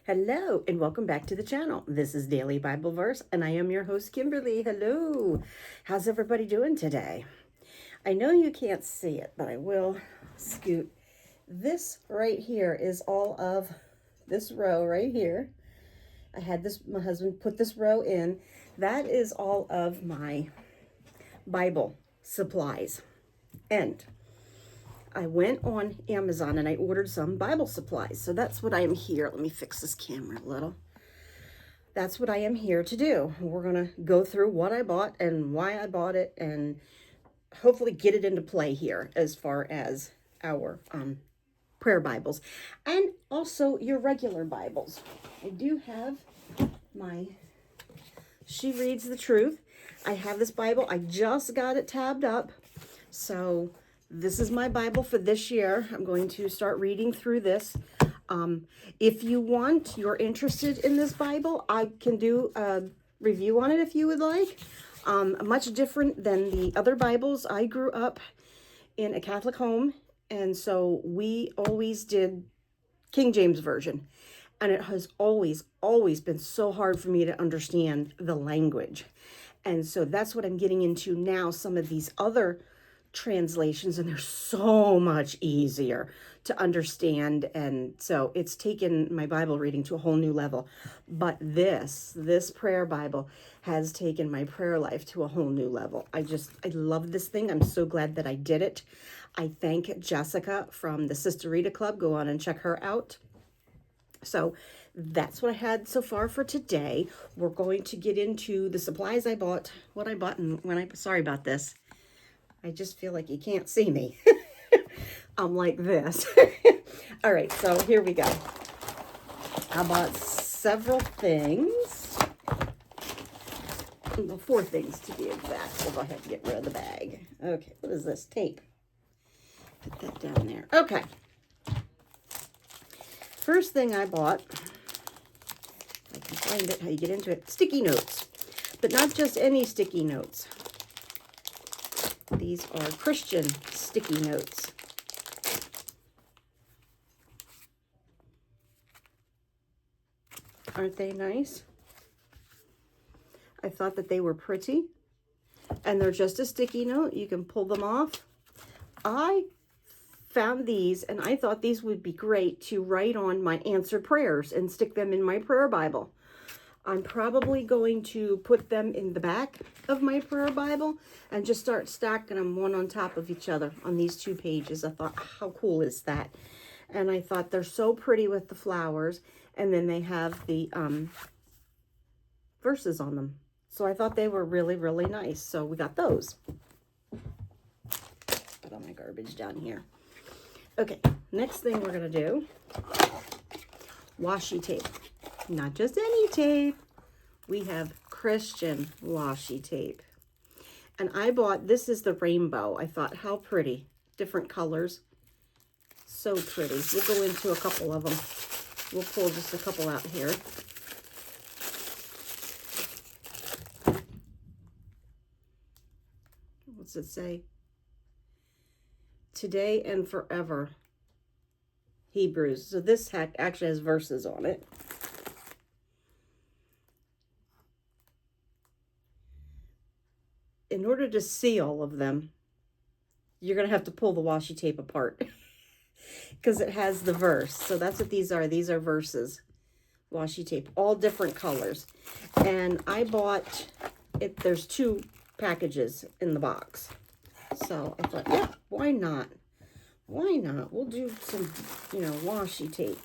Hello and welcome back to the channel. This is Daily Bible Verse and I am your host Kimberly. Hello. How's everybody doing today? I know you can't see it, but I will scoot. This right here is all of this row right here. I had my husband put this row in. That is all of my Bible supplies. And I went on Amazon and I ordered some Bible supplies. So that's what I am here. Let me fix this camera a little. That's what I am here to do. We're going to go through what I bought and why I bought it and hopefully get it into play here as far as our prayer Bibles and also your regular Bibles. I do have my She Reads the Truth. I have this Bible. I just got it tabbed up. So this is my Bible for this year. I'm going to start reading through this. If you're interested in this Bible, I can do a review on it if you would like. Much different than the other Bibles. I grew up in a Catholic home, and so we always did King James Version. And it has always been so hard for me to understand the language. And so that's what I'm getting into now, some of these other translations, and they're so much easier to understand. And so it's taken my Bible reading to a whole new level. But this prayer Bible has taken my prayer life to a whole new level. I love this thing. I'm so glad that I did it. I thank Jessica from the Sister Rita Club. Go on and check her out. So that's what I had so far for today. We're going to get into the supplies I bought, what I bought, and sorry about this. I just feel like you can't see me. I'm like this. All right, so here we go. I bought several things. Well, 4 things to be exact. We'll go ahead and get rid of the bag. Okay, what is this? Tape. Put that down there. Okay. First thing I bought, if I can find it, how you get into it, sticky notes. But not just any sticky notes. These are Christian sticky notes. Aren't they nice? I thought that they were pretty. And they're just a sticky note. You can pull them off. I found these and I thought these would be great to write on my answered prayers and stick them in my prayer Bible. I'm probably going to put them in the back of my prayer Bible and just start stacking them one on top of each other on these 2 pages. I thought, how cool is that? And I thought they're so pretty with the flowers, and then they have the verses on them. So I thought they were really, really nice. So we got those. Put all my garbage down here. Okay, next thing we're going to do, washi tape. Not just any tape. We have Christian washi tape. And I bought, this is the rainbow. I thought, how pretty. Different colors. So pretty. We'll go into a couple of them. We'll pull just a couple out here. What's it say? Today and forever. Hebrews. So this actually has verses on it. In order to see all of them, you're going to have to pull the washi tape apart because it has the verse. So that's what these are. These are verses. Washi tape, all different colors. And I bought it. There's 2 packages in the box. So I thought, yeah, why not? Why not? We'll do some, washi tape.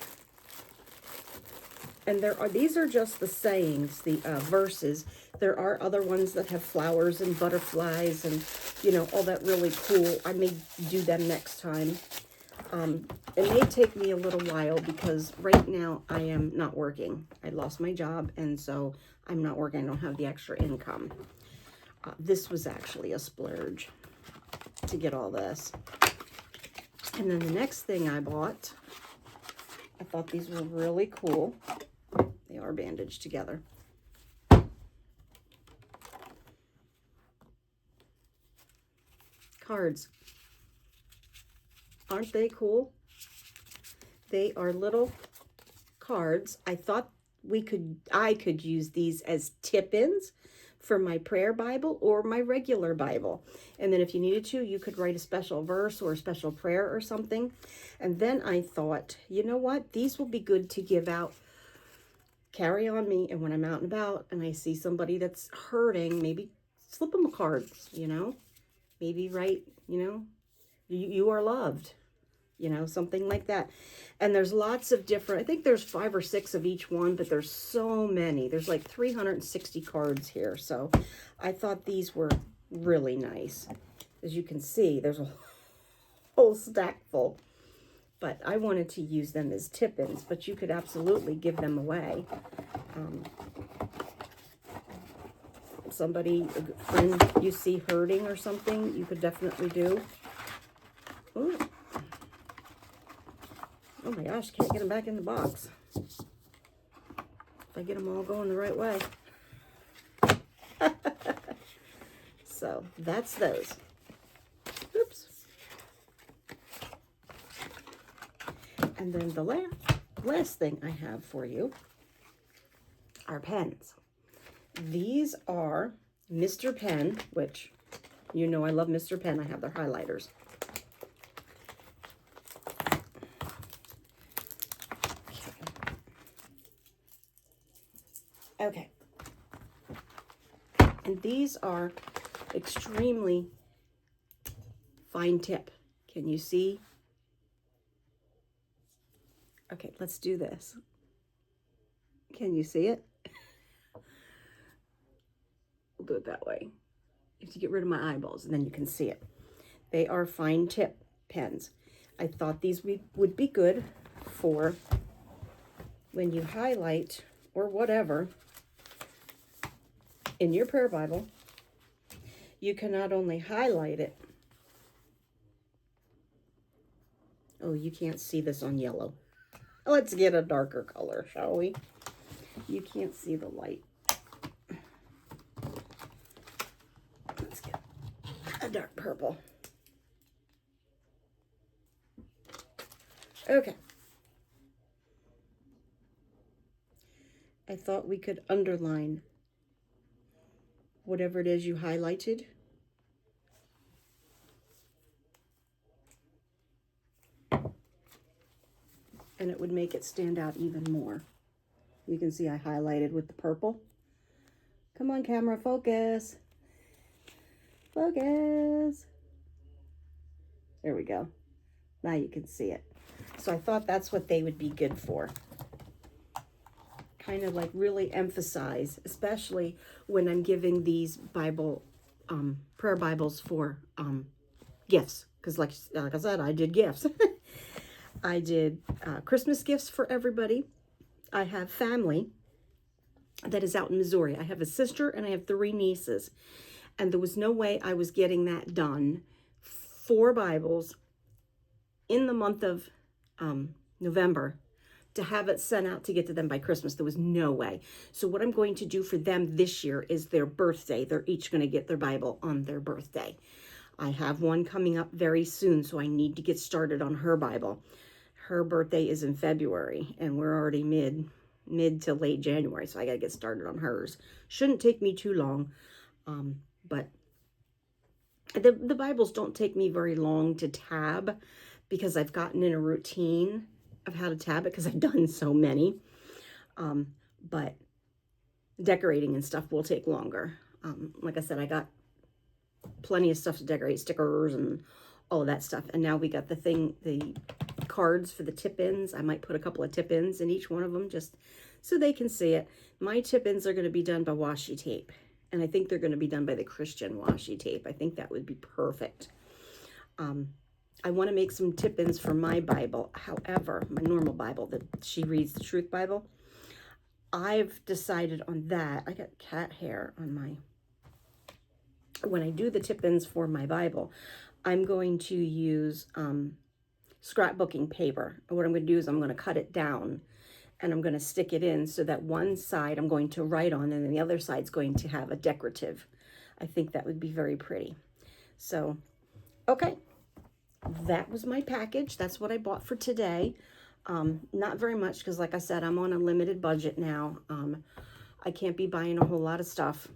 And these are just the sayings, the verses. There are other ones that have flowers and butterflies and, all that really cool. I may do them next time. It may take me a little while because right now I am not working. I lost my job, and so I'm not working. I don't have the extra income. This was actually a splurge to get all this. And then the next thing I bought, I thought these were really cool. They are bandaged together. Cards. Aren't they cool? They are little cards. I thought I could use these as tip-ins for my prayer Bible or my regular Bible. And then if you needed to, you could write a special verse or a special prayer or something. And then I thought, you know what? These will be good to give out, carry on me. And when I'm out and about and I see somebody that's hurting, maybe slip them a card, you know, maybe write, you know, you are loved, you know, something like that. And there's lots of different, I think there's 5 or 6 of each one, but there's so many. There's like 360 cards here. So I thought these were really nice. As you can see, there's a whole stack full. But I wanted to use them as tip-ins, but you could absolutely give them away. Somebody, a friend you see hurting or something, you could definitely do. Ooh. Oh my gosh, can't get them back in the box. If I get them all going the right way. So that's those. Oops. And then the last thing I have for you are pens. These are Mr. Pen, which you know I love Mr. Pen. I have their highlighters. Okay. And these are extremely fine tip. Can you see? Okay, let's do this. Can you see it? We'll do it that way. You have to get rid of my eyeballs and then you can see it. They are fine tip pens. I thought these would be good for when you highlight or whatever in your prayer Bible. You can not only highlight it. Oh, you can't see this on yellow. Let's get a darker color, shall we? You can't see the light. Let's get a dark purple. Okay. I thought we could underline whatever it is you highlighted. And it would make it stand out even more. You can see I highlighted with the purple. Come on, camera, focus. Focus. There we go. Now you can see it. So I thought that's what they would be good for. Kind of like really emphasize, especially when I'm giving these Bible, prayer Bibles for gifts. Because like I said, I did gifts. I did Christmas gifts for everybody. I have family that is out in Missouri. I have a sister and I have 3 nieces. And there was no way I was getting that done. 4 Bibles in the month of November to have it sent out to get to them by Christmas. There was no way. So what I'm going to do for them this year is their birthday. They're each going to get their Bible on their birthday. I have one coming up very soon, so I need to get started on her Bible. Her birthday is in February, and we're already mid to late January, so I got to get started on hers. Shouldn't take me too long, but the Bibles don't take me very long to tab because I've gotten in a routine of how to tab it because I've done so many. But decorating and stuff will take longer. Like I said, I got plenty of stuff to decorate, stickers and all of that stuff. And now we got the cards for the tip-ins. I might put a couple of tip-ins in each one of them just so they can see it. My tip-ins are going to be done by washi tape. And I think they're going to be done by the Christian washi tape. I think that would be perfect. I want to make some tip-ins for my Bible. However, my normal Bible that she reads, the Truth Bible, I've decided on that. I got cat hair on my... When I do the tip-ins for my Bible, I'm going to use scrapbooking paper. And what I'm going to do is I'm going to cut it down and I'm going to stick it in so that one side I'm going to write on and then the other side's going to have a decorative. I think that would be very pretty. So, okay. That was my package. That's what I bought for today. Not very much because, like I said, I'm on a limited budget now. I can't be buying a whole lot of stuff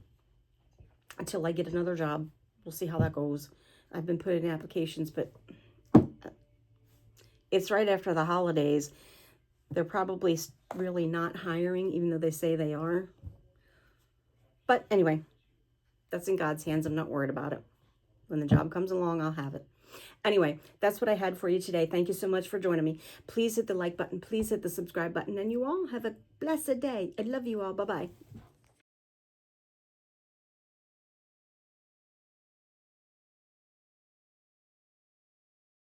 until I get another job. We'll see how that goes. I've been putting in applications, but it's right after the holidays. They're probably really not hiring, even though they say they are. But anyway, that's in God's hands. I'm not worried about it. When the job comes along, I'll have it. Anyway, that's what I had for you today. Thank you so much for joining me. Please hit the like button. Please hit the subscribe button. And you all have a blessed day. I love you all. Bye-bye.